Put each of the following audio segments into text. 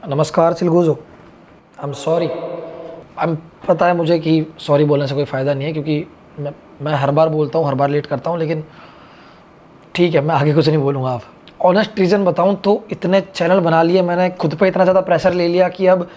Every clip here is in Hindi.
नमस्कार चिलगूजो। I am sorry. पता है मुझे कि सॉरी बोलने से कोई फ़ायदा नहीं है, क्योंकि मैं हर बार बोलता हूँ, हर बार लेट करता हूँ, लेकिन ठीक है, मैं आगे कुछ नहीं बोलूँगा। आप ऑनेस्ट रीज़न बताऊँ तो इतने चैनल बना लिए मैंने, खुद पे इतना ज़्यादा प्रेशर ले लिया कि अब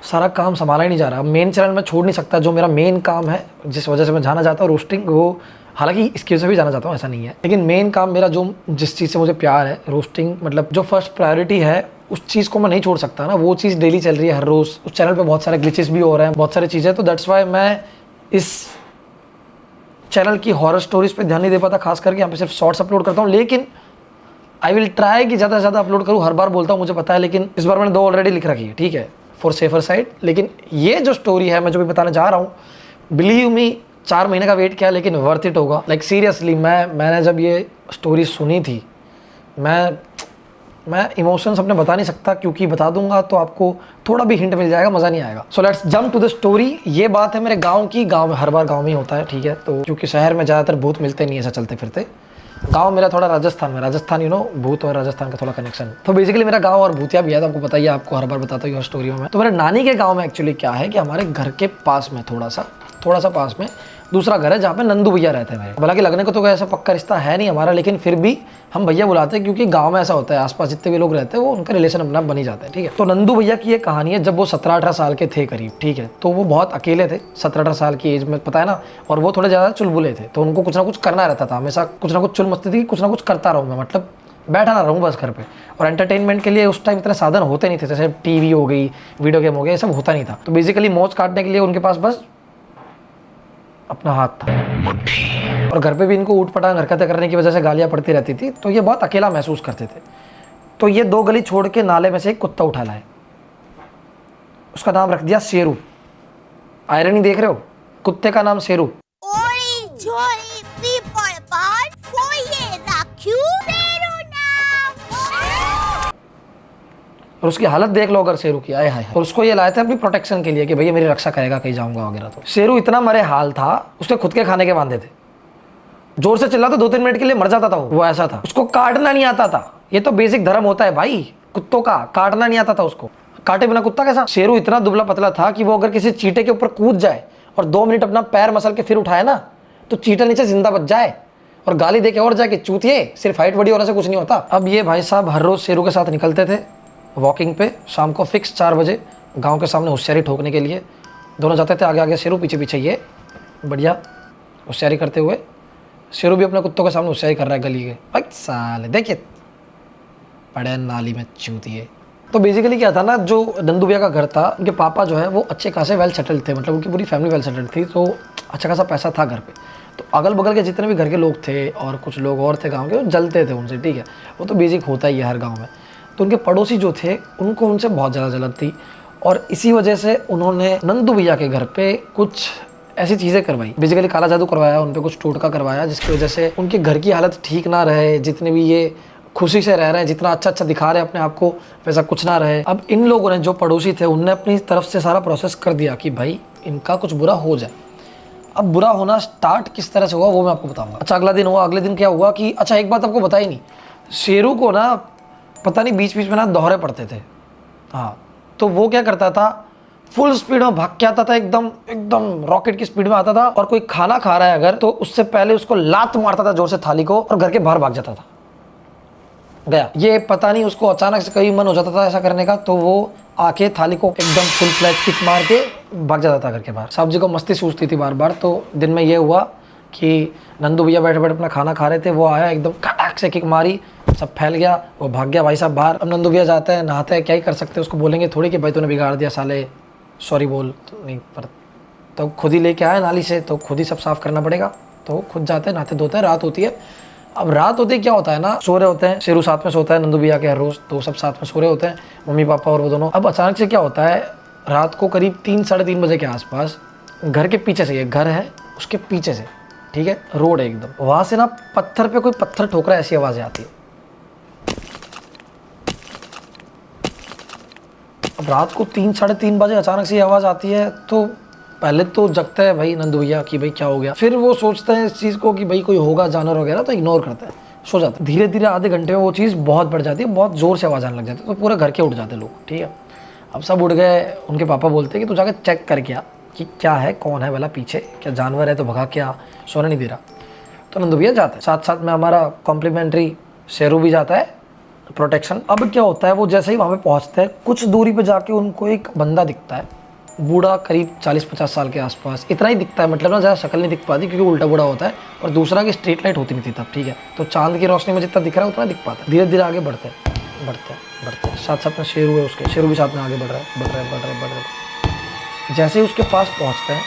सारा काम संभाला ही नहीं जा रहा। मेन चैनल मैं छोड़ नहीं सकता, जो मेरा मेन काम है, जिस वजह से मैं जाना चाहता हूँ रोस्टिंग, वो हालांकि इसकी वजह से भी जाना चाहता हूँ, ऐसा नहीं है, लेकिन मेन काम मेरा जो जिस चीज़ से मुझे प्यार है, रोस्टिंग, मतलब जो फर्स्ट प्रायोरिटी है, उस चीज़ को मैं नहीं छोड़ सकता ना। वो चीज़ डेली चल रही है हर रोज़, उस चैनल पे बहुत सारे ग्लिचेस भी हो रहे हैं, बहुत सारी चीज़ें, तो दैट्स वाई मैं इस चैनल की हॉरर स्टोरीज पे ध्यान नहीं दे पाता, खास करके यहाँ पे सिर्फ शॉर्ट्स अपलोड करता हूँ। लेकिन आई विल ट्राई कि ज़्यादा से ज़्यादा अपलोड करूँ। हर बार बोलता हूँ, मुझे पता है, लेकिन इस बार मैंने 2 ऑलरेडी लिख रखी है, ठीक है, फॉर सेफर साइड। लेकिन ये जो स्टोरी है, मैं जो भी बताने जा रहा हूँ, बिलीव मी, 4 महीने का वेट किया, लेकिन वर्थ इट होगा। लाइक सीरियसली, मैंने जब ये स्टोरी सुनी थी, मैं इमोशंस अपने बता नहीं सकता, क्योंकि बता दूंगा तो आपको थोड़ा भी हिंट मिल जाएगा, मज़ा नहीं आएगा। So let's jump to the story. ये बात है मेरे गांव की। गांव हर बार गांव में ही होता है, ठीक है, तो क्योंकि शहर में ज़्यादातर भूत मिलते नहीं ऐसा चलते फिरते। गांव मेरा थोड़ा राजस्थान में, राजस्थान यू नो, भूत और राजस्थान का थोड़ा कनेक्शन। तो बेसिकली मेरा गांव और भूतिया भी है, तो आपको बताइए, आपको हर बार बताता हूँ स्टोरी में। तो मेरे नानी के गाँव में एक्चुअली क्या है कि हमारे घर के पास में थोड़ा सा पास में दूसरा घर है, जहाँ पे नंदू भैया रहते हैं मेरे। हालांकि लगने को तो कोई ऐसा पक्का रिश्ता है नहीं हमारा, लेकिन फिर भी हम भैया बुलाते हैं, क्योंकि गांव में ऐसा होता है, आसपास जितने भी लोग रहते हैं वो उनका रिलेशन अपना बन ही जाता है, ठीक है। तो नंदू भैया की ये कहानी है, जब वो 17-18 साल के थे करीब, ठीक है, तो वो बहुत अकेले थे 17-18 साल की एज में, पता है ना, और वो थोड़े ज़्यादा चुलबुले थे, तो उनको कुछ ना कुछ करना रहता था, हमेशा कुछ ना कुछ चुल मस्ती थी, कुछ ना कुछ करता रहूँ मैं, मतलब बैठा ना रहूँ बस घर पे। और एंटरटेनमेंट के लिए उस टाइम इतने साधन होते नहीं थे, जैसे टीवी हो गई, वीडियो गेम हो गया, ये सब होता नहीं था। तो बेसिकली मौज काटने के लिए उनके पास बस अपना हाथ था, और घर पे भी इनको ऊट पटांग हरकतें करने की वजह से गालियाँ पड़ती रहती थी, तो ये बहुत अकेला महसूस करते थे। तो ये 2 गली छोड़ के नाले में से एक कुत्ता उठा लाए, उसका नाम रख दिया शेरू। आयरनी देख रहे हो, कुत्ते का नाम शेरू। और उसकी हालत देख लो अगर शेरू की, आए हाय। और उसको ये लाए थे अपनी प्रोटेक्शन के लिए कि भैया मेरी रक्षा करेगा कहीं जाऊंगा वगैरह। तो शेरू इतना मरे हाल था, उसके खुद के खाने के वांदे थे, जोर से चिल्ला तो 2-3 मिनट के लिए मर जाता था वो ऐसा था। उसको काटना नहीं आता था, ये तो बेसिक धर्म होता है भाई कुत्तों का, काटना नहीं आता था उसको। काटे बिना कुत्ता कैसा। शेरू इतना दुबला पतला था कि वो अगर किसी चींटे के ऊपर कूद जाए और 2 मिनट अपना पैर मसल के फिर उठाए ना, तो चींटा नीचे जिंदा बच जाए और गाली दे के और जाए कि चूतिए, सिर्फ हाइट बड़ी होने से कुछ नहीं होता। अब ये भाई साहब हर रोज शेरू के साथ निकलते थे वॉकिंग पे, शाम को फिक्स 4 बजे गांव के सामने होशियारी ठोकने के लिए। दोनों जाते थे, आगे आगे शेरू, पीछे पीछे ये, बढ़िया होशियारी करते हुए। शेरू भी अपने कुत्तों के सामने होशियारी कर रहा है गली के, भाई साले देखिए पड़े नाली में चूतिए। तो बेसिकली क्या था ना, जो नंदू भैया का घर था, उनके पापा जो है वो अच्छे खासे वेल सेटल्ड थे, मतलब उनकी पूरी फैमिली वेल सेटल्ड थी, तो अच्छा खासा पैसा था घर पे। तो अगल बगल के जितने भी घर के लोग थे और कुछ लोग और थे गाँव के, वो जलते थे उनसे, ठीक है, वो तो बेसिक होता ही है हर गाँव में। तो उनके पड़ोसी जो थे उनको उनसे बहुत ज़्यादा जलन थी, और इसी वजह से उन्होंने नंदू भैया के घर पे कुछ ऐसी चीज़ें करवाई, बेसिकली काला जादू करवाया, उन पे कुछ टोटका करवाया, जिसकी वजह से उनके घर की हालत ठीक ना रहे। जितने भी ये खुशी से रह रहे हैं, जितना अच्छा दिखा रहे हैं अपने आप को, वैसा कुछ ना रहे। अब इन लोगों ने, जो पड़ोसी थे, उनने अपनी तरफ से सारा प्रोसेस कर दिया कि भाई इनका कुछ बुरा हो जाए। अब बुरा होना स्टार्ट किस तरह से हुआ वो मैं आपको बताऊँगा। अच्छा, अगला दिन हुआ। अगले दिन क्या हुआ कि, अच्छा एक बात आपको बताई नहीं, शेरू को ना पता नहीं बीच बीच में ना दोहरे पड़ते थे, हाँ, तो वो क्या करता था, फुल स्पीड में भाग के आता था, एकदम रॉकेट की स्पीड में आता था, और कोई खाना खा रहा है अगर, तो उससे पहले उसको लात मारता था जोर से थाली को, और घर के बाहर भाग जाता था गया। ये पता नहीं उसको अचानक से कभी मन हो जाता था ऐसा करने का, तो वो आके थाली को एकदम फुल फ्लैट किक मार के भाग जाता था घर के बाहर। साहब जी को मस्ती सूझती थी बार बार। तो दिन में ये हुआ कि नंदू भैया बैठे बैठे अपना खाना खा रहे थे, वो आया एकदम कड़ाक से किक मारी, सब फैल गया, वो भाग गया भाई साहब बाहर। अब नंदू भैया जाते हैं, नहाते हैं, क्या ही कर सकते हैं, उसको बोलेंगे थोड़ी कि भाई तूने बिगाड़ दिया साले, सॉरी बोल, तो नहीं, पर तो खुद ही लेके आए नाली से, तो खुद ही सब साफ करना पड़ेगा। तो खुद जाते हैं, नहाते धोते हैं, रात होती है। अब रात होते क्या होता है ना, सो रहे होते हैं, शेरू साथ में सोता है नंदू भैया के हर रोज, तो सब साथ में सो रहे होते हैं, मम्मी पापा और वो दोनों। अब अचानक से क्या होता है, रात को करीब 3-3:30 बजे के आसपास, घर के पीछे से, ये घर है उसके पीछे से, ठीक है, रोड है एकदम, वहां से ना पत्थर पे कोई पत्थर ठोक रहा है, ऐसी आवाजें आती है। अब रात को 3-3:30 बजे अचानक से आवाज आती है, तो पहले तो जगता है भाई नंदू भैया कि भाई क्या हो गया। फिर वो सोचते हैं इस चीज़ को कि भाई कोई होगा जानवर वगैरह, तो इग्नोर करते हैं, सो जाते। धीरे धीरे आधे घंटे में वो चीज़ बहुत बढ़ जाती है, बहुत ज़ोर से आवाज़ आने लग जाती है, तो पूरे घर के उठ जाते लोग, ठीक है। अब सब उठ गए। उनके पापा बोलते कि तू जाकर चेक करके आ कि क्या है, कौन है वाला पीछे, क्या जानवर है तो भगा के आ, सोने नहीं दे रहा। तो नंदू भैया जाते हैं, साथ साथ में हमारा कॉम्प्लीमेंट्री शेरू भी जाता है, प्रोटेक्शन। अब क्या होता है, वो जैसे ही वहाँ पे पहुँचते हैं कुछ दूरी पे जाके उनको एक बंदा दिखता है, बूढ़ा, करीब 40-50 साल के आसपास, इतना ही दिखता है, मतलब ना ज़्यादा शक्ल नहीं दिख पाती क्योंकि उल्टा बूढ़ा होता है, और दूसरा की स्ट्रीट लाइट होती नहीं थी तब, ठीक है। तो चांद की रोशनी में जितना दिख रहा है उतना दिख पाता है। धीरे धीरे आगे बढ़ते हैं, साथ साथ में शेरू है, उसके शेरू भी साथ में आगे बढ़ रहा है। जैसे ही उसके पास पहुँचते हैं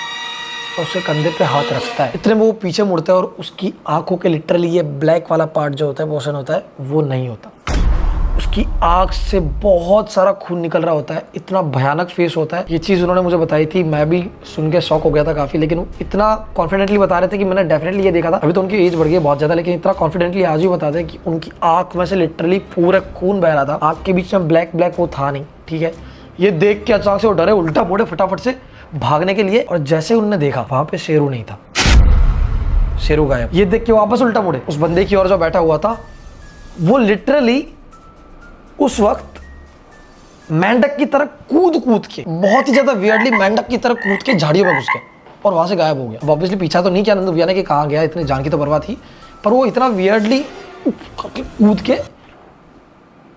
तो उसके कंधे पे हाथ रखता है, इतने में वो पीछे मुड़ता है और उसकी आंखों के लिटरली ये ब्लैक वाला पार्ट जो होता है, पोर्शन होता है, वो नहीं होता। उसकी आँख से बहुत सारा खून निकल रहा होता है, इतना भयानक फेस होता है। ये चीज़ उन्होंने मुझे बताई थी, मैं भी सुन के शॉक हो गया था काफ़ी, लेकिन इतना कॉन्फिडेंटली बता रहे थे कि मैंने डेफिनेटली ये देखा था। अभी तो उनकी एज बढ़ गई है बहुत ज़्यादा, लेकिन इतना कॉन्फिडेंटली आज भी बता दें कि उनकी आँख में से लिटरली पूरा खून बह रहा था। आँख के बीच में ब्लैक वो था नहीं, ठीक है। ये देख के अचानक से वो डरे, उल्टा मोड़े फटाफट से भागने के लिए, और जैसे उन्होंने देखा वहाँ पे शेरू नहीं था, शेरू गायब। ये देख के वापस उल्टा मुड़े, उस बंदे की ओर जो बैठा हुआ था वो लिटरली उस वक्त मेंढक की तरह कूद के, बहुत ही ज्यादा वियर्डली मेंढक की तरह कूद के झाड़ियों में घुस गया और वहां से गायब हो गया। अब ऑब्वियसली पीछा तो नहीं किया नंदू भैया ने कि कहाँ गया, इतनी जान की तो परवाह थी, पर वो इतना वियर्डली कूद के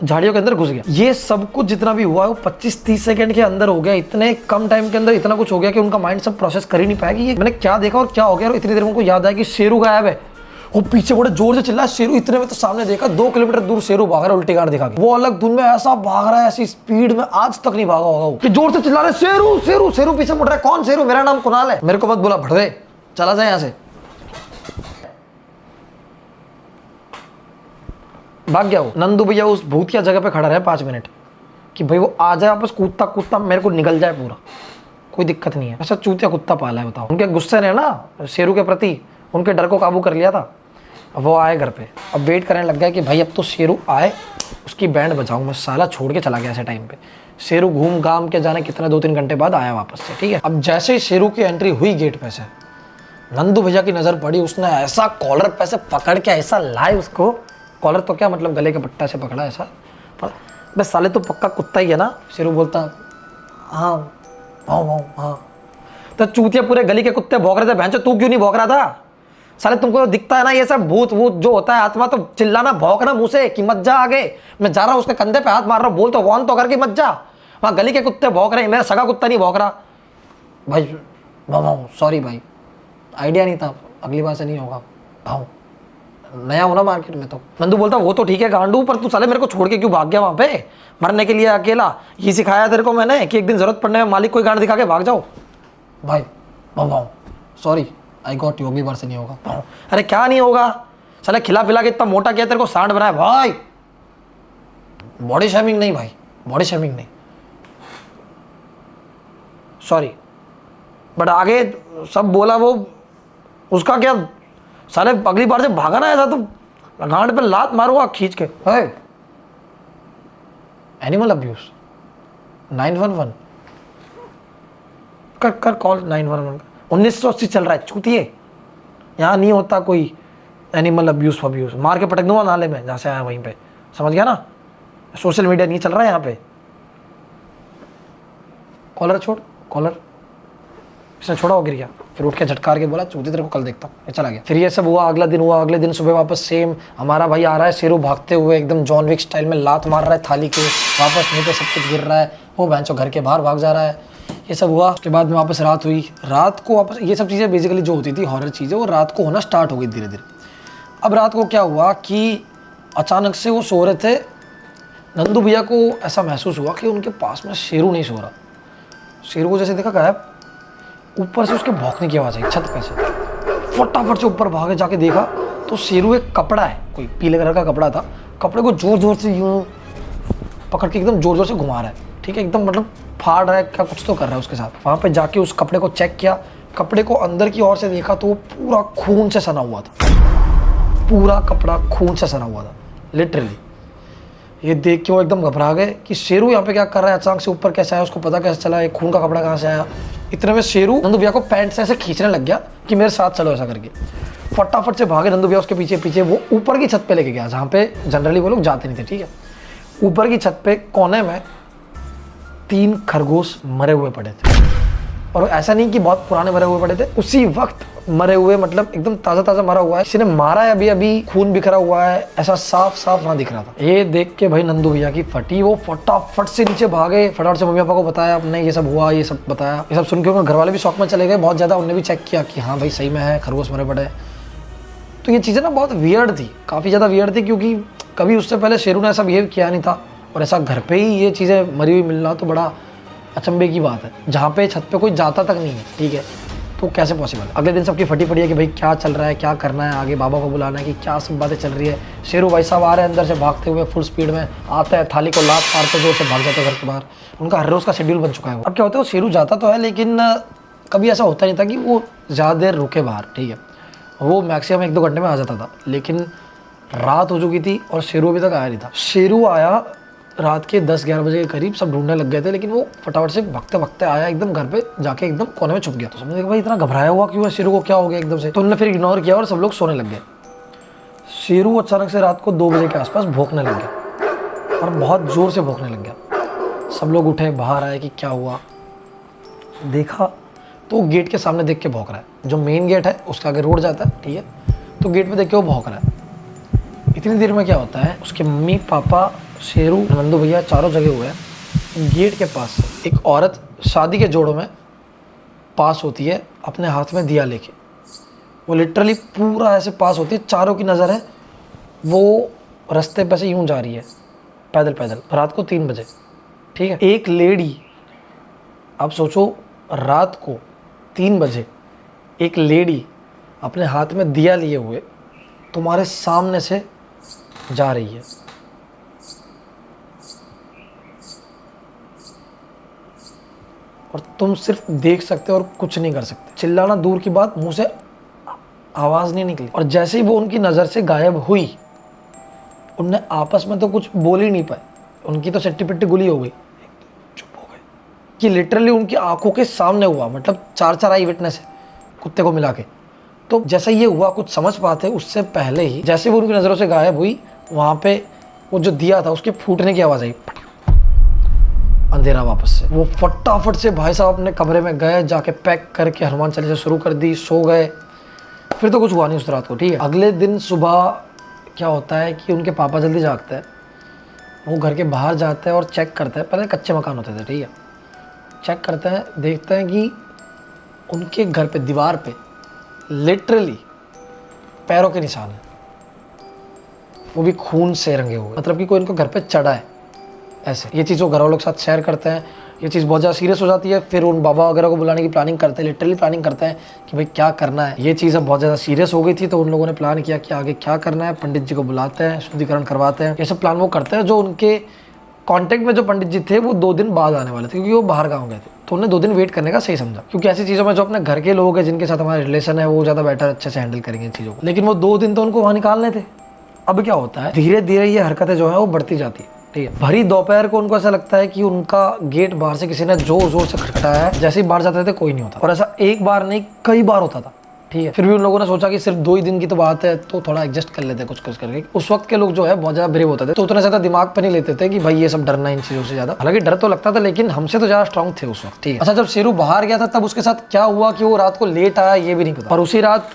झाड़ियों के अंदर घुस गया। ये सब कुछ जितना भी हुआ है वो 25-30 सेकंड के अंदर हो गया। इतने कम टाइम के अंदर इतना कुछ हो गया कि उनका माइंड सब प्रोसेस कर ही नहीं पाया कि ये मैंने क्या देखा और क्या हो गया। और इतनी देर में उनको याद आया कि शेरू गायब है। वो पीछे बड़े जोर से चिल्ला शेरू, इतने में तो सामने देखा 2 किलोमीटर दूर शेरू भाग रहा है उल्टी गाड़ दिखा के। वो अलग धुन में ऐसा भाग रहा है, ऐसी स्पीड में आज तक नहीं भागा होगा वो, कि जोर से चिल्ला रहे शेरू शेरू शेरू। पीछे मुड़ रहा है, कौन शेरू? मेरा नाम कुणाल है। मेरे को मत बोला भड़वे, चला जाए यहाँ से। भाग गया वो। नंदू भैया उस भूतिया जगह पे खड़ा रहे 5 मिनट कि भाई वो आ जाए वापस, कूदता कूदता मेरे को निकल जाए पूरा, कोई दिक्कत नहीं है। ऐसा चूतिया कुत्ता पाला है, बताओ। उनके गुस्से ने ना शेरू के प्रति उनके डर को काबू कर लिया था। अब वो आए घर पे, अब वेट करने लग गया कि भाई अब तो शेरू आए, उसकी बैंड बजाऊं। मैं साला छोड़ के चला गया ऐसे टाइम पे। शेरू घूम घाम के जाने कितना 2-3 घंटे बाद आया वापस से, ठीक है। अब जैसे ही शेरू की एंट्री हुई गेट पे से, नंदू भैया की नज़र पड़ी, उसने ऐसा कॉलर पे से पकड़ के ऐसा लाए उसको, कॉलर तो क्या मतलब गले के पट्टा से पकड़ा ऐसा। पर बस साले तो पक्का कुत्ता ही है ना। शेरू बोलता हाँ भाव भाव हाँ। तो चूतिया पूरे गली के कुत्ते भौंक रहे थे, भैंचो तू क्यों नहीं भौंक रहा था? साले तुमको तो दिखता है ना ये सब भूत वूत जो होता है, आत्मा, तो चिल्लाना भौंकना मुंह से कि मत जा आगे। मैं जा रहा हूँ उसके कंधे पे हाथ मार रहा हूँ, बोल तो वॉन तो करके मत जा। वहाँ गली के कुत्ते भौंक रहे हैं, मेरा सगा कुत्ता नहीं भौंक रहा। भाई भाव सॉरी भाई, आइडिया नहीं था, अगली बार से नहीं होगा। भाव नया हो ना मार्केट में। तो नंदू बोलता वो तो ठीक है गांडू, पर तू साले मेरे को छोड़ के क्यों भाग गया वहाँ पे मरने के लिए अकेला? ये सिखाया तेरे को मैंने कि एक दिन जरूरत पड़ने में मालिक कोई गांड दिखा के भाग जाओ। भाई भाव सॉरी, आई गॉट यू, अगली बार से नहीं होगा। अरे क्या नहीं होगा? साले खिला पिला के इतना मोटा किया, तेरे को सांड बनाया भाई। बॉडी शेमिंग नहीं भाई, बॉडी शेमिंग नहीं, सॉरी। बट आगे सब बोला वो, उसका क्या? साले अगली बार से भागा ना ऐसा तो गांड पे लात मारूंगा खींच के। एनिमल अब्यूज 911 कर कॉल 911। 1980 चल रहा है चूतिए, यहाँ नहीं होता कोई एनिमल अब्यूज फब्यूज, मार के पटक दूंगा नाले में जहाँ से आया वहीं पे, समझ गया ना? सोशल मीडिया नहीं चल रहा है यहाँ पे। कॉलर छोड़, कॉलर इसने छोड़ा हो गिर गया, फिर उठ के झटकार के बोला चूती तेरे को कल देखता हूँ, चला गया। फिर ये सब हुआ, अगला दिन हुआ, अगले दिन सुबह वापस सेम हमारा भाई आ रहा है, शेरू भागते हुए एकदम जॉन विक स्टाइल में लात मार रहा है थाली के, वापस नहीं पे सब कुछ गिर रहा है, वो भैंचो घर के बाहर भाग जा रहा है। ये सब हुआ, उसके बाद में वापस रात हुई। रात को वापस ये सब चीज़ें बेसिकली जो होती थी हॉरर चीज़ें, वो रात को होना स्टार्ट हो गई धीरे धीरे। अब रात को क्या हुआ कि अचानक से वो सो रहे थे, नंदू भैया को ऐसा महसूस हुआ कि उनके पास में शेरू नहीं सो रहा। शेरू को जैसे देखा गायब, ऊपर से उसके भौंकने की आवाज़ आई छत पे से। फटाफट से ऊपर भागे, जाके देखा तो शेरू एक कपड़ा है, कोई पीले कलर का कपड़ा था, कपड़े को जोर जोर से यूँ पकड़ के एकदम जोर जोर से घुमा रहा है, ठीक है, एकदम मतलब फाड़ रहा है, क्या कुछ तो कर रहा है उसके साथ। वहाँ पे जाके उस कपड़े को चेक किया, कपड़े को अंदर की ओर से देखा तो वो पूरा खून से सना हुआ था, पूरा कपड़ा खून से सना हुआ था लिटरली। ये देख के वो एकदम घबरा गए कि शेरू यहाँ पे क्या कर रहा है, अचानक से ऊपर कैसे आया, उसको पता कैसे चला, ये खून का कपड़ा कहाँ से आया। इतने में शेरू नंदू भैया को पैंट से ऐसे खींचने लग गया कि मेरे साथ चलो ऐसा करके। फटाफट से भागे नंदू भैया उसके पीछे पीछे, वो ऊपर की छत पे लेके गया जहाँ पे जनरली वो लोग जाते नहीं थे, ठीक है। ऊपर की छत पे कोने में 3 खरगोश मरे हुए पड़े थे। और ऐसा नहीं कि बहुत पुराने मरे हुए पड़े थे, उसी वक्त मरे हुए, मतलब एकदम ताज़ा ताज़ा मरा हुआ है, किसी ने मारा है अभी अभी, खून बिखरा हुआ है, ऐसा साफ साफ वहाँ दिख रहा था। ये देख के भाई नंदू भैया की फटी, वो फटाफट से नीचे भागे, फटाफट से मम्मी पापा को बताया, अपने ये सब हुआ, ये सब बताया। ये सब सुन के उनके घर वाले भी शौक में चले गए बहुत ज़्यादा। उन्होंने भी चेक किया कि हाँ भाई सही में है, खरगोश मरे पड़े। तो ये चीज़ें ना बहुत वियर्ड थी, काफ़ी ज़्यादा वियर्ड थी, क्योंकि कभी उससे पहले शेरू ने ऐसा बिहेव किया नहीं था। और ऐसा घर पे ही ये चीज़ें मरी हुई मिलना तो बड़ा अचंभे की बात है, जहाँ पे छत पे कोई जाता तक नहीं है, ठीक है, तो कैसे पॉसिबल है। अगले दिन सबकी फटी पड़ी है कि भाई क्या चल रहा है, क्या करना है आगे, बाबा को बुलाना है कि क्या सब बातें चल रही है। शेरू भाई साहब आ रहे हैं अंदर से भागते हुए फुल स्पीड में, आते हैं, थाली को लात मारते जोर से भाग जाते हैं घर के बाहर। उनका हर रोज़ का शेड्यूल बन चुका है। अब क्या होता है, वो शेरू जाता तो है, लेकिन कभी ऐसा होता नहीं था कि वो ज़्यादा देर रुके बाहर, ठीक है, वो मैक्सिमम 1-2 घंटे में आ जाता था। लेकिन रात हो चुकी थी और शेरू अभी तक आया नहीं था। शेरू आया रात के 10-11 बजे के करीब, सब ढूंढने लग गए थे, लेकिन वो फटाफट से भागते भागते आया एकदम घर पे, जाके एकदम कोने में छुप गया। तो सबने देखा भाई इतना घबराया हुआ क्यों है, शेरू को क्या हो गया एकदम से। तो उन्होंने फिर इग्नोर किया और सब लोग सोने लग गए। शेरू अचानक से रात को 2 बजे के आसपास भौंकने लग गया और बहुत ज़ोर से भौंकने लग गया। सब लोग उठे, बाहर आए कि क्या हुआ। देखा तो गेट के सामने देख के भौंक रहा है, जो मेन गेट है उसके आगे रोड जाता है, ठीक है, तो गेट पे देख के वो भौंक रहा है। इतनी देर में क्या होता है, उसके मम्मी पापा, शेरू, नंदू भैया चारों जगह हुए हैं। गेट के पास एक औरत शादी के जोड़ों में पास होती है अपने हाथ में दिया लेके। वो लिटरली पूरा ऐसे पास होती है, चारों की नज़र है, वो रास्ते पे से यूं जा रही है पैदल पैदल, रात को 3 बजे, ठीक है। एक लेडी, आप सोचो रात को 3 बजे एक लेडी अपने हाथ में दिया लिए हुए तुम्हारे सामने से जा रही है। और तुम सिर्फ देख सकते हो और कुछ नहीं कर सकते। चिल्लाना दूर की बात, मुंह से आवाज़ नहीं निकली। और जैसे ही वो उनकी नज़र से गायब हुई, उनने आपस में तो कुछ बोल ही नहीं पाए, उनकी तो सट्टी पिट्टी गुली हो गई, चुप हो गए। कि लिटरली उनकी आंखों के सामने हुआ, मतलब 4 आई विटनेस है कुत्ते को मिला के। तो जैसे ये हुआ कुछ समझ पाते उससे पहले ही, जैसे वो उनकी नज़रों से गायब हुई, वहाँ पे वो जो दिया था उसके फूटने की आवाज़ आई, अंधेरा वापस से। वो फटाफट से भाई साहब अपने कमरे में गए, जाके पैक करके हनुमान चालीसा शुरू कर दी, सो गए। फिर तो कुछ हुआ नहीं उस रात को, ठीक है। अगले दिन सुबह क्या होता है कि उनके पापा जल्दी जागते हैं, वो घर के बाहर जाते हैं और चेक करते हैं। पहले कच्चे मकान होते थे, ठीक है, चेक करते हैं, देखते हैं कि उनके घर पे दीवार पे लिटरली पैरों के निशान है, वो भी खून से रंगे हुए, मतलब कि कोई इनको घर पे चढ़ा है ऐसे। ये चीज़ वो घर वालों के साथ शेयर करते हैं, ये चीज़ बहुत ज़्यादा सीरियस हो जाती है। फिर उन बाबा वगैरह को बुलाने की प्लानिंग करते हैं, लिटरली प्लानिंग करते हैं कि भाई क्या करना है। ये चीज़ अब बहुत ज़्यादा सीरियस हो गई थी, तो उन लोगों ने प्लान किया कि आगे क्या करना है। पंडित जी को बुलाते हैं, शुद्धिकरण करवाते हैं, ये सब प्लान वो करते हैं। जो उनके कॉन्टेक्ट में जो पंडित जी थे वो 2 दिन बाद आने वाले थे, क्योंकि वो बाहर गाँव गए थे, तो उन्हें 2 दिन वेट करने का सही समझा, क्योंकि ऐसी चीज़ों में जो अपने घर के लोग हैं जिनके साथ हमारा रिलेशन है वो ज़्यादा बेटर अच्छे से हैंडल करेंगे इन चीज़ों को। लेकिन वो 2 दिन तो उनको वहाँ निकालने थे। अब क्या होता है, धीरे धीरे ये हरकतें जो है वो बढ़ती जाती है, ठीक है। भरी दोपहर को उनको ऐसा लगता है कि उनका गेट बाहर से किसी ने जोर जोर से खटखटाया है। जैसे ही बाहर जाते थे कोई नहीं होता, और ऐसा एक बार नहीं कई बार होता था, ठीक है। फिर भी उन लोगों ने सोचा कि सिर्फ 2 ही दिन की तो बात है, तो थोड़ा एडजस्ट कर लेते कुछ कुछ करके। उस वक्त के लोग जो है बहुत ज़्यादा ब्रेव होते थे, तो उतना ज़्यादा दिमाग पे नहीं लेते थे कि भाई ये सब डरना इन चीज़ों से ज़्यादा। हालांकि डर तो लगता था, लेकिन हमसे तो ज़्यादा स्ट्रॉन्ग थे उस वक्त, ठीक है। अच्छा, जब शेरू बाहर गया था तब उसके साथ क्या हुआ कि वो रात को लेट आया ये भी नहीं पता, पर उसी रात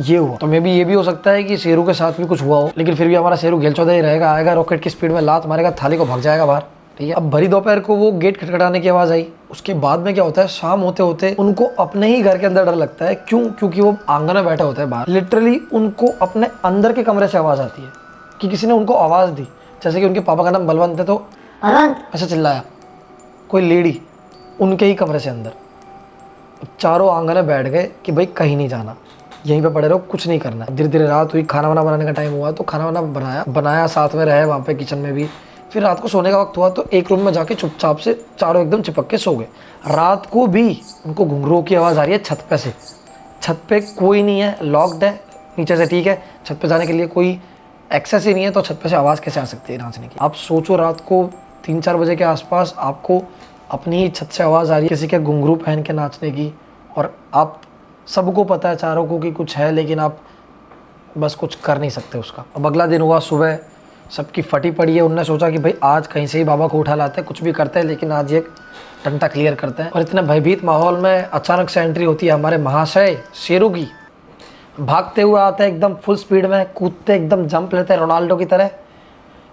ये हुआ। तो मे भी ये भी हो सकता है कि शेरू के साथ भी कुछ हुआ हो, लेकिन फिर भी हमारा शेरू घेलचौदा ही रहेगा, आएगा रॉकेट की स्पीड में, लात मारेगा, थाली को भाग जाएगा बाहर, ठीक है। अब भरी दोपहर को वो गेट खटखटाने की आवाज़ आई। उसके बाद में क्या होता है, शाम होते होते उनको अपने ही घर के अंदर डर लगता है। क्यों? क्योंकि वो आंगन में बैठे होते हैं बाहर, लिटरली उनको अपने अंदर के कमरे से आवाज़ आती है कि किसी ने उनको आवाज़ दी। जैसे कि उनके पापा का नाम बलवंत है, तो ऐसा चिल्लाया कोई लेडी उनके ही कमरे से अंदर। चारों आंगन में बैठ गए कि भाई कहीं नहीं जाना, यहीं पे पड़े रहो, कुछ नहीं करना। धीरे धीरे रात हुई, खाना वाना बनाने का टाइम हुआ, तो खाना वाना बनाया, साथ में रहे वहाँ पे किचन में भी। फिर रात को सोने का वक्त हुआ तो एक रूम में जाके चुपचाप से चारों एकदम चिपक के सो गए। रात को भी उनको घुंघरूओं की आवाज़ आ रही है छत पे से। छत पे कोई नहीं है, लॉक्ड है नीचे से, ठीक है। छत पे जाने के लिए कोई एक्सेस ही नहीं है, तो छत पे से आवाज़ कैसे आ सकती है नाचने की। आप सोचो रात को 3-4 बजे के आसपास आपको अपनी ही छत से आवाज़ आ रही है किसी के घुंघरू पहन के नाचने की, और आप सबको पता है चारों को कि कुछ है, लेकिन आप बस कुछ कर नहीं सकते उसका। अब अगला दिन हुआ, सुबह सबकी फटी पड़ी है। उनने सोचा कि भाई आज कहीं से ही बाबा को उठा लाते हैं, कुछ भी करते हैं, लेकिन आज ये टंटा क्लियर करते हैं। और इतने भयभीत माहौल में अचानक से एंट्री होती है हमारे महाशय शेरू की। भागते हुए आते हैं एकदम फुल स्पीड में, कूदते एकदम जंप लेते हैं रोनाल्डो की तरह,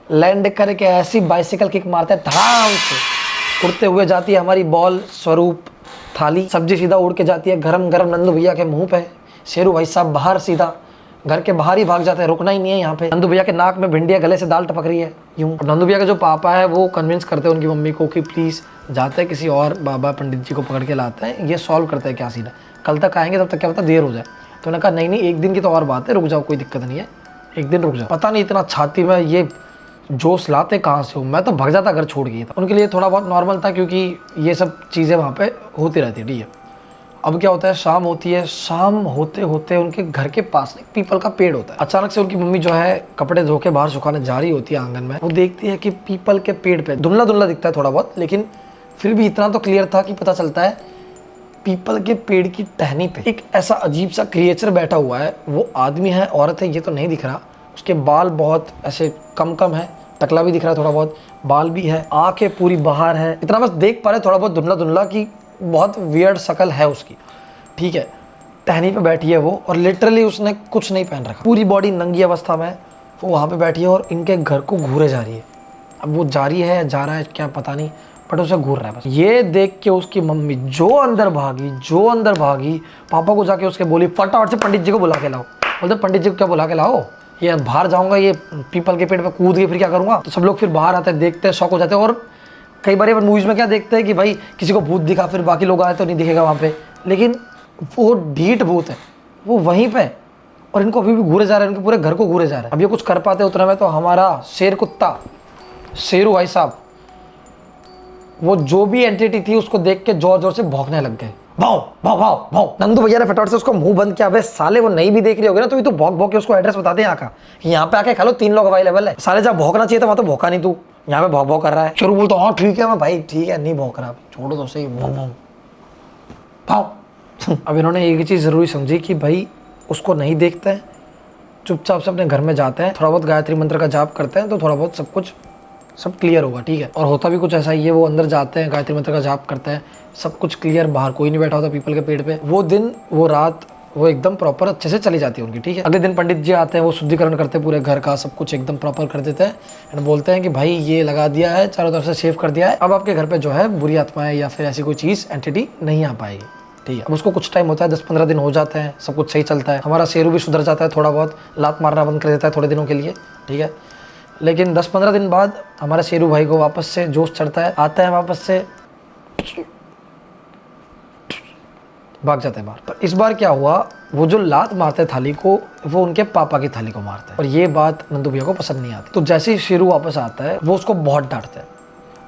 लैंड करके ऐसी बाइसिकल किक मारते हैं धड़ाम से। उड़ते हुए जाती है हमारी बॉल स्वरूप थाली, सब्जी सीधा उड़ के जाती है गरम गरम नंदू भैया के मुंह पे। शेरू भाई साहब बाहर सीधा घर के बाहर ही भाग जाते हैं, रुकना ही नहीं है यहाँ पे। नंदू भैया के नाक में भिंडिया, गले से दाल टपक रही है यूं। नंदू भैया के जो पापा है वो कन्विंस करते हैं उनकी मम्मी को कि प्लीज़, जाते हैं किसी और बाबा पंडित जी को पकड़ के लाते हैं, ये सॉल्व करते हैं क्या सीन है, कल तक आएंगे तब तक क्या पता देर हो जाए। तो उन्होंने कहा नहीं नहीं, एक दिन की तो और बात है, रुक जाओ, कोई दिक्कत नहीं है, एक दिन रुक जाओ। पता नहीं इतना छाती में ये जोश लाते कहाँ से हो, मैं तो भाग जाता घर छोड़ गई था। उनके लिए थोड़ा बहुत नॉर्मल था क्योंकि ये सब चीज़ें वहाँ पे होती रहती है, ठीक है। अब क्या होता है, शाम होती है, शाम होते होते उनके घर के पास एक पीपल का पेड़ होता है। अचानक से उनकी मम्मी जो है कपड़े धो के बाहर सुखाने जा रही होती है आंगन में, वो देखती है कि पीपल के पेड़ पे धुंधला धुंधला दिखता है थोड़ा बहुत, लेकिन फिर भी इतना तो क्लियर था कि पता चलता है पीपल के पेड़ की टहनी पे एक ऐसा अजीब सा क्रिएचर बैठा हुआ है। वो आदमी है औरत है ये तो नहीं दिख रहा, उसके बाल बहुत ऐसे कम कम है, टकला भी दिख रहा है थोड़ा बहुत, बाल भी है, आंखें पूरी बाहर है, इतना बस देख पा रहे थोड़ा बहुत धुंधला धुंधला की बहुत वियर्ड शक्ल है उसकी, ठीक है। टहनी पे बैठी है वो और लिटरली उसने कुछ नहीं पहन रखा, पूरी बॉडी नंगी अवस्था में वो वहाँ पे बैठी है और इनके घर को घूरे जा रही है। अब वो जा रही है जा रहा है क्या पता नहीं, बट उसे घूर रहा है बस। ये देख के उसकी मम्मी जो अंदर भागी, पापा को जाके उसके बोली फटाफट से पंडित जी को बुला के लाओ। बोलते पंडित जी को क्या बुला के लाओ, ये बाहर जाऊँगा, ये पीपल के पेड़ पर कूद के फिर क्या करूँगा। तो सब लोग फिर बाहर आते हैं, देखते हैं, शौक हो जाते हैं। और कई बार मूवीज़ में क्या देखते हैं कि भाई किसी को भूत दिखा, फिर बाकी लोग आए तो नहीं दिखेगा वहाँ पे, लेकिन वो ढीठ भूत है, वो वहीं पे, और इनको अभी भी घूरे जा रहे हैं, इनके पूरे घर को घूरे जा रहे हैं। अब ये कुछ कर पाते उतना में, तो हमारा शेर कुत्ता शेरू भाई साहब, वो जो भी एंटिटी थी उसको देख के जोर जोर से भौंकने लग गए, भाव भाव भाव भाव। नंदू भैया ने फटाफट से उसको मुंह बंद किया। अबे साले, वो नहीं भी देख रही होगी ना, तो ये तो भौंक भौंक के उसको एड्रेस बता दे यहाँ का, यहाँ पे आके खा लो, 3 लोग अवेलेबल है। साले जब भौंकना चाहिए था वहाँ तो भौंका नहीं, तू यहाँ पे भौंक भौंक कर रहा है। शुरू बोलता हाँ ठीक है, मैं भाई ठीक है, नहीं भौंक रहा, छोड़ो तो सही, भाव। अब इन्होंने एक चीज़ ज़रूरी समझी कि भाई उसको नहीं देखते हैं, चुपचाप से अपने घर में जाते हैं, थोड़ा बहुत गायत्री मंत्र का जाप करते हैं तो थोड़ा बहुत सब क्लियर होगा, ठीक है। और होता भी कुछ ऐसा ही है, वो अंदर जाते हैं, गायत्री मंत्र का जाप करते हैं, सब कुछ क्लियर, बाहर कोई नहीं बैठा होता पीपल के पेड़ पे। वो दिन, वो रात, वो एकदम प्रॉपर अच्छे से चली जाती है उनकी, ठीक है। अगले दिन पंडित जी आते हैं, वो शुद्धिकरण करते हैं पूरे घर का, सब कुछ एकदम प्रॉपर कर देते हैं एंड बोलते हैं कि भाई ये लगा दिया है, चारों तरफ से सेव कर दिया है, अब आपके घर पे जो है बुरी आत्माएं या फिर ऐसी कोई चीज़ एंटिटी नहीं आ पाएगी, ठीक है। अब उसको कुछ टाइम होता है, 10-15 दिन हो जाते हैं, सब कुछ सही चलता है। हमारा शेरू भी सुधर जाता है थोड़ा बहुत, लात मारना बंद कर देता है थोड़े दिनों के लिए, ठीक है। लेकिन 10-15 दिन बाद हमारे शेरू भाई को वापस से जोश चढ़ता है, आता है वापस से, भाग जाते हैं बाहर। पर इस बार क्या हुआ, वो जो लात मारते थाली को, वो उनके पापा की थाली को मारते हैं और ये बात नंदू भैया को पसंद नहीं आती। तो जैसे ही शेरू वापस आता है वो उसको बहुत डांटते हैं,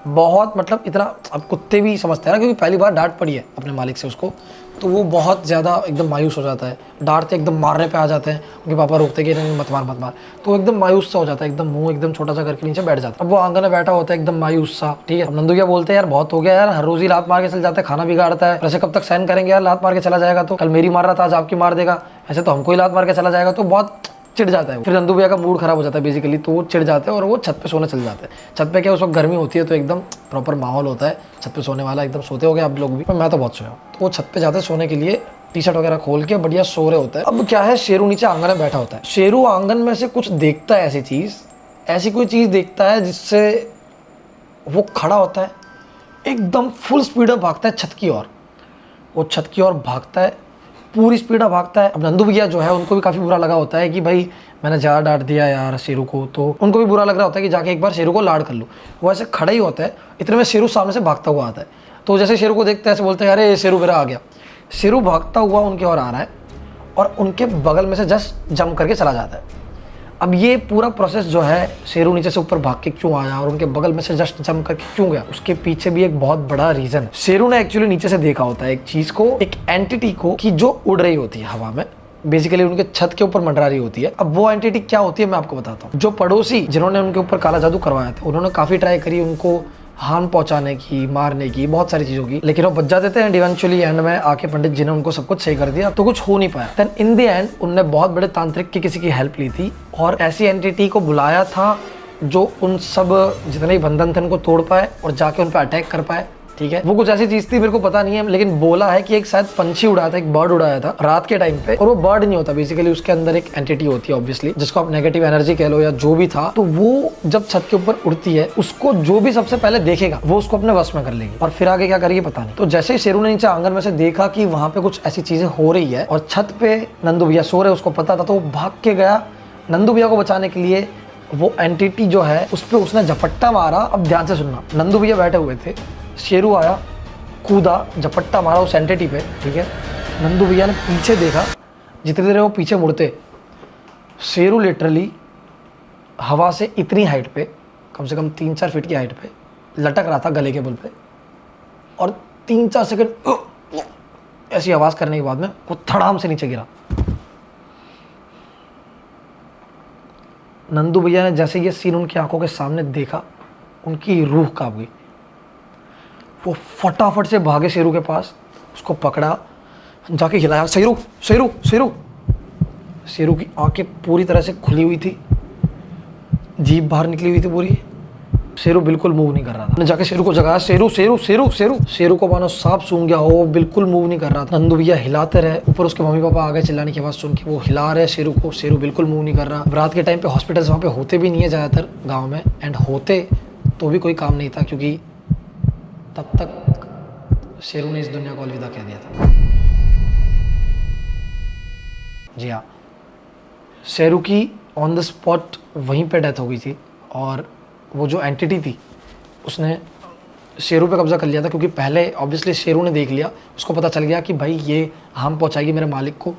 बहुत, मतलब इतना, अब कुत्ते भी समझते हैं ना, क्योंकि पहली बार डांट पड़ी है अपने मालिक से उसको, तो वो बहुत ज़्यादा एकदम मायूस हो जाता है, डांटते एकदम मारने पे आ जाते हैं, उनके पापा रोकते कि नहीं मत मार, तो एकदम मायूस सा हो जाता है, एकदम मुंह एकदम छोटा सा करके नीचे बैठ जाता है। अब वो आंगन में बैठा होता है एकदम मायूस सा, ठीक है। अब नंदू भैया बोलते हैं यार बहुत हो गया यार, हर रोज ही लात मार के चल जाता है, खाना बिगाड़ता है, ऐसे कब तक सहन करेंगे यार, लात मार के चला जाएगा तो, कल मेरी मार रहा था आज आपकी मार देगा, ऐसे तो हमको ही लात मार के चला जाएगा, तो बहुत चिढ़ जाता है। फिर नंदू भैया का मूड खराब हो जाता है बेसिकली, तो वो चिढ़ जाते हैं और वो छत पे सोने चल जाते हैं। छत पे क्या उस वक्त गर्मी होती है तो एकदम प्रॉपर माहौल होता है छत पे सोने वाला, एकदम सोते हो गए आप लोग भी, मैं तो बहुत सोया हूँ। तो वो छत पे जाते हैं सोने के लिए, टी शर्ट वगैरह खोल के बढ़िया सो रहे होते हैं। अब क्या है, शेरू नीचे आंगन में बैठा होता है, शेरू आंगन में से कुछ देखता है, ऐसी कोई चीज़ देखता है जिससे वो खड़ा होता है, एकदम फुल स्पीड में भागता है छत की ओर, वो छत की ओर भागता है, पूरी स्पीड में भागता है। अब नंदू भैया जो है उनको भी काफ़ी बुरा लगा होता है कि भाई मैंने ज़्यादा डांट दिया यार शेरू को, तो उनको भी बुरा लग रहा होता है कि जाके एक बार शेरू को लाड़ कर लूँ। वो ऐसे खड़ा ही होता है, इतने में शेरू सामने से भागता हुआ आता है, तो जैसे शेरू को देखते हैं ऐसे बोलते हैं अरे शेरू मेरा आ गया। शेरू भागता हुआ उनकी ओर आ रहा है और उनके बगल में से जस्ट जंप करके चला जाता है। अब ये पूरा प्रोसेस जो है, शेरू नीचे से ऊपर भाग के क्यों आया और उनके बगल में से जस्ट जंप करके क्यों गया, उसके पीछे भी एक बहुत बड़ा रीजन है। शेरू ने एक्चुअली नीचे से देखा होता है एक चीज को, एक एंटिटी को, कि जो उड़ रही होती है हवा में, बेसिकली उनके छत के ऊपर मंडरा रही होती है। अब वो एंटिटी क्या होती है मैं आपको बताता हूँ। जो पड़ोसी जिन्होंने उनके ऊपर काला जादू करवाया था, उन्होंने काफी ट्राई करी उनको हार्म पहुंचाने की, मारने की, बहुत सारी चीजों की, लेकिन वो बच जाते थे एंड इवेंचुअली एंड में आके पंडित जी ने उनको सब कुछ सही कर दिया, तो कुछ हो नहीं पाया। देन इन द एंड उनने बहुत बड़े तांत्रिक की किसी की हेल्प ली थी और ऐसी एंटिटी को बुलाया था जो उन सब जितने भी बंधन थे उनको तोड़ पाए और जाके उन पर अटैक कर पाए। ठीक है, वो कुछ ऐसी चीज थी, मेरे को पता नहीं है, लेकिन बोला है कि एक शायद पंछी उड़ाया था, एक बर्ड उड़ाया था रात के टाइम पे, और वो बर्ड नहीं होता, बेसिकली उसके अंदर एक एंटिटी होती है ऑब्वियसली, जिसको आप नेगेटिव एनर्जी कह लो या जो भी था। तो वो जब छत के ऊपर उड़ती है, उसको जो भी सबसे पहले देखेगा वो उसको अपने वश में कर लेगी, और फिर आगे क्या करेगी पता नहीं। तो जैसे ही शेरू ने नीचे आंगन में से देखा कि वहां पे कुछ ऐसी चीजें हो रही है और छत पे नंदू भैया सो रहे, उसको पता था, तो वो भाग के गया नंदू भैया को बचाने के लिए। वो एंटिटी जो है उस पर उसने झपट्टा मारा। अब ध्यान से सुनना, नंदू भैया बैठे हुए थे, शेरू आया, कूदा, झपट्टा मारा उस एंटिटी पे। ठीक है, नंदू भैया ने पीछे देखा, जितनी देर वो पीछे मुड़ते, शेरू लिटरली हवा से इतनी हाइट पे, कम से कम 3-4 फीट की हाइट पे लटक रहा था गले के बल पे, और 3-4 सेकंड ऐसी आवाज करने के बाद में वो धड़ाम से नीचे गिरा। नंदू भैया ने जैसे ये सीन उनकी आंखों के सामने देखा, उनकी रूह कांप गई। वो फटाफट से भागे शेरू के पास, उसको पकड़ा, जाके हिलाया, शेरू शेरू शेरू। शेरू की आंखें पूरी तरह से खुली हुई थी, जीभ बाहर निकली हुई थी पूरी। शेरू बिल्कुल मूव नहीं कर रहा था। जाके शेरू को जगाया, शेरू शेरू शेरू शेरू। शेरू को मानो सांप सूंघ गया हो, बिल्कुल मूव नहीं कर रहा था। नंदू भैया हिलाते रहे, ऊपर उसके मम्मी पापा आ गए चिल्लाने की आवाज सुन के, वो हिला रहे शेरू को, शेरू बिल्कुल मूव नहीं कर रहा। रात के टाइम पे हॉस्पिटल्स वहाँ पे होते भी नहीं है ज़्यादातर गाँव में, एंड होते तो भी कोई काम नहीं था, क्योंकि तब तक शेरू ने इस दुनिया को अलविदा कह दिया था। जी हाँ, शेरू की ऑन द स्पॉट वहीं पे डेथ हो गई थी, और वो जो एंटिटी थी उसने शेरू पे कब्जा कर लिया था, क्योंकि पहले ऑब्वियसली शेरू ने देख लिया, उसको पता चल गया कि भाई ये हार्म पहुंचाएगी मेरे मालिक को।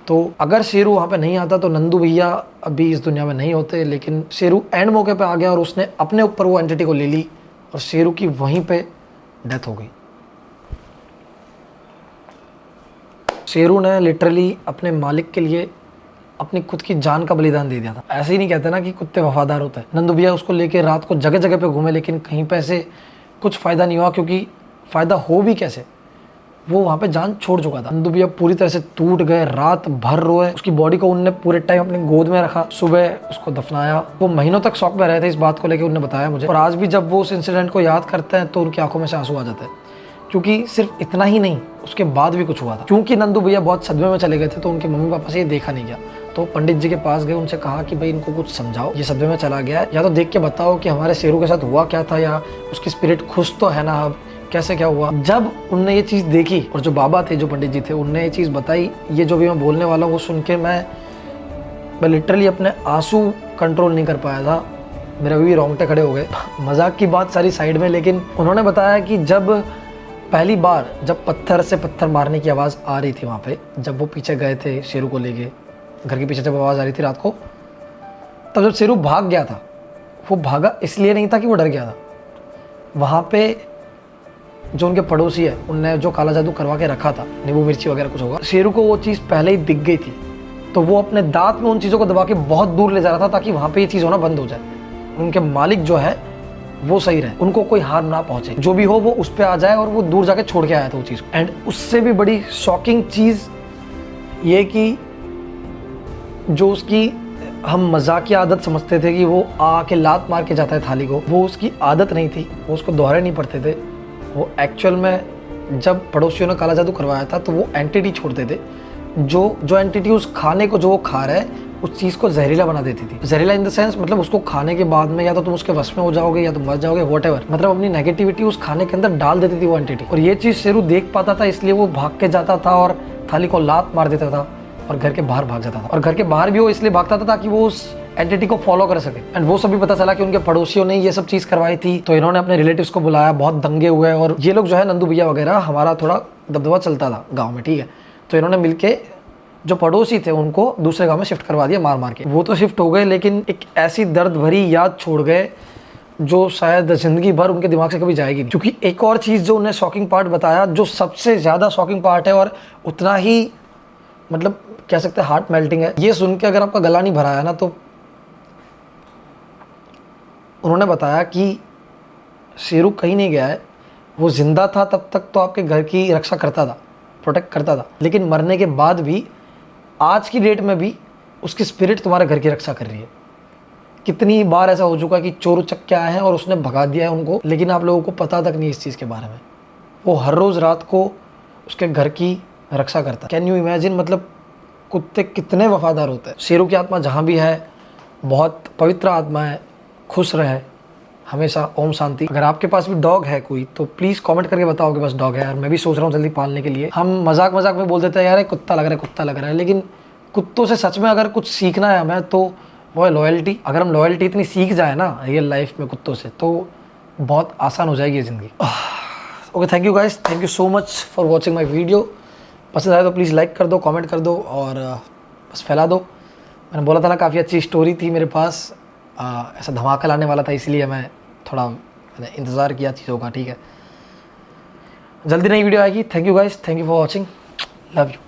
तो अगर शेरू वहाँ पे नहीं आता तो नंदू भैया अभी इस दुनिया में नहीं होते, लेकिन शेरू एंड मौके पे आ गया और उसने अपने ऊपर वो एंटिटी को ले ली, और शेरू की वहीं पे डेथ हो गई। शेरू ने लिटरली अपने मालिक के लिए अपनी खुद की जान का बलिदान दे दिया था। ऐसे ही नहीं कहते ना कि कुत्ते वफादार होते हैं। नंदू भैया उसको लेके रात को जगह जगह पे घूमे, लेकिन कहीं पे से कुछ फ़ायदा नहीं हुआ, क्योंकि फ़ायदा हो भी कैसे, वो वहाँ पे जान छोड़ चुका था। नंदू भैया पूरी तरह से टूट गए, रात भर रोए। उसकी बॉडी को उनने पूरे टाइम अपनी गोद में रखा, सुबह उसको दफनाया। वो महीनों तक शौक में रहे थे इस बात को लेकर, उन्होंने बताया मुझे। और आज भी जब वो उस इंसिडेंट को याद करते हैं तो उनकी आंखों में से आंसू आ जाते हैं, क्योंकि सिर्फ इतना ही नहीं, उसके बाद भी कुछ हुआ था। क्योंकि नंदू भैया बहुत सदमे में चले गए थे, तो उनके मम्मी पापा से ये देखा नहीं गया। तो पंडित जी के पास गए, उनसे कहा कि भाई इनको कुछ समझाओ, ये सदमे में चला गया है, या तो देख के बताओ कि हमारे शेरू के साथ हुआ क्या था, या उसकी स्पिरिट खुश तो है ना, अब कैसे क्या हुआ। जब उनने ये चीज़ देखी, और जो बाबा थे, जो पंडित जी थे, उनने ये चीज़ बताई, ये जो भी मैं बोलने वाला हूँ वो सुन के मैं लिटरली अपने आंसू कंट्रोल नहीं कर पाया था। मेरे अभी भी रोंगटे खड़े हो गए। मजाक की बात सारी साइड में, लेकिन उन्होंने बताया कि जब पहली बार जब पत्थर से पत्थर मारने की आवाज़ आ रही थी वहाँ पे, जब वो पीछे गए थे शेरू को लेके, घर के पीछे जब आवाज़ आ रही थी रात को, तब जब शेरू भाग गया था, वो भागा इसलिए नहीं था कि वो डर गया था। वहाँ पे जो उनके पड़ोसी है, उनने जो काला जादू करवा के रखा था, नींबू मिर्ची वगैरह कुछ होगा, शेरू को वो चीज़ पहले ही दिख गई थी, तो वो अपने दांत में उन चीज़ों को दबा के बहुत दूर ले जा रहा था, ताकि वहाँ पे ये चीज़ होना बंद हो जाए। उनके मालिक जो है वो सही रहे, उनको कोई हार्म ना पहुंचे, जो भी हो वो उस पर आ जाए, और वो दूर जाके छोड़ के आया था वो चीज़। एंड उससे भी बड़ी शॉकिंग चीज़ ये कि जो उसकी हम मजाक की आदत समझते थे कि वो आके लात मार के जाता है थाली को, वो उसकी आदत नहीं थी, वो उसको दोहरे नहीं पड़ते थे। वो एक्चुअल में जब पड़ोसियों ने काला जादू करवाया था तो वो एंटिटी छोड़ते थे, जो एंटिटी उस खाने को जो वो खा रहा है उस चीज़ को जहरीला बना देती थी। जहरीला इन द सेंस, मतलब उसको खाने के बाद में या तो तुम उसके वश में हो जाओगे या तो मर जाओगे, वॉटेवर, मतलब अपनी नेगेटिविटी उस खाने के अंदर डाल देती थी वो एंटिटी। और ये चीज़ शेरू देख पाता था, इसलिए वो भाग के जाता था और थाली को लात मार देता था और घर के बाहर भाग जाता था। और घर के बाहर भी वो इसलिए भागता था ताकि वो उस एंटिटी को फॉलो कर सके। एंड वो सभी पता चला कि उनके पड़ोसियों ने ये सब चीज़ करवाई थी, तो इन्होंने अपने रिलेटिव्स को बुलाया, बहुत दंगे हुए, और ये लोग जो है नंदू भैया वगैरह, हमारा थोड़ा दबदबा चलता था गाँव में, ठीक है, तो इन्होंने मिलके जो पड़ोसी थे उनको दूसरे गांव में शिफ्ट करवा दिया मार मार के। वो तो शिफ्ट हो गए, लेकिन एक ऐसी दर्द भरी याद छोड़ गए जो शायद जिंदगी भर उनके दिमाग से कभी जाएगी। क्योंकि एक और चीज़ जो उन्हें शॉकिंग पार्ट बताया, जो सबसे ज़्यादा शॉकिंग पार्ट है और उतना ही मतलब कह सकते हैं हार्ट मेल्टिंग है, ये सुन के अगर आपका गला नहीं भराया ना, तो उन्होंने बताया कि शेरू कहीं नहीं गया है, वो जिंदा था तब तक तो आपके घर की रक्षा करता था, प्रोटेक्ट करता था, लेकिन मरने के बाद भी आज की डेट में भी उसकी स्पिरिट तुम्हारे घर की रक्षा कर रही है। कितनी बार ऐसा हो चुका है कि चोर उचक के आए हैं और उसने भगा दिया है उनको, लेकिन आप लोगों को पता तक नहीं इस चीज़ के बारे में। वो हर रोज़ रात को उसके घर की रक्षा करता है। कैन यू इमेजिन, मतलब कुत्ते कितने वफादार होते हैं। शेरों की आत्मा जहाँ भी है बहुत पवित्र आत्मा है, खुश रहे हमेशा, ओम शांति। अगर आपके पास भी डॉग है कोई तो प्लीज़ कमेंट करके बताओ कि बस डॉग है यार, मैं भी सोच रहा हूँ जल्दी पालने के लिए। हम मजाक मजाक में बोल देते हैं यार कुत्ता लग रहा है, कुत्ता लग रहा है, लेकिन कुत्तों से सच में अगर कुछ सीखना है हमें तो वो है लॉयल्टी। अगर हम लॉयल्टी इतनी सीख जाए ना रियल लाइफ में कुत्तों से, तो बहुत आसान हो जाएगी ये ज़िंदगी। Okay, thank you guys, thank you so much for watching my video. पसंद आए तो प्लीज़ लाइक कर दो, कमेंट कर दो और बस फैला दो। मैंने बोला था ना काफ़ी अच्छी स्टोरी थी मेरे पास, ऐसा धमाका लाने वाला था, इसलिए मैं थोड़ा मैंने इंतज़ार किया चीज़ों का। ठीक है, जल्दी नई वीडियो आएगी। Thank you guys, thank you for watching, love you.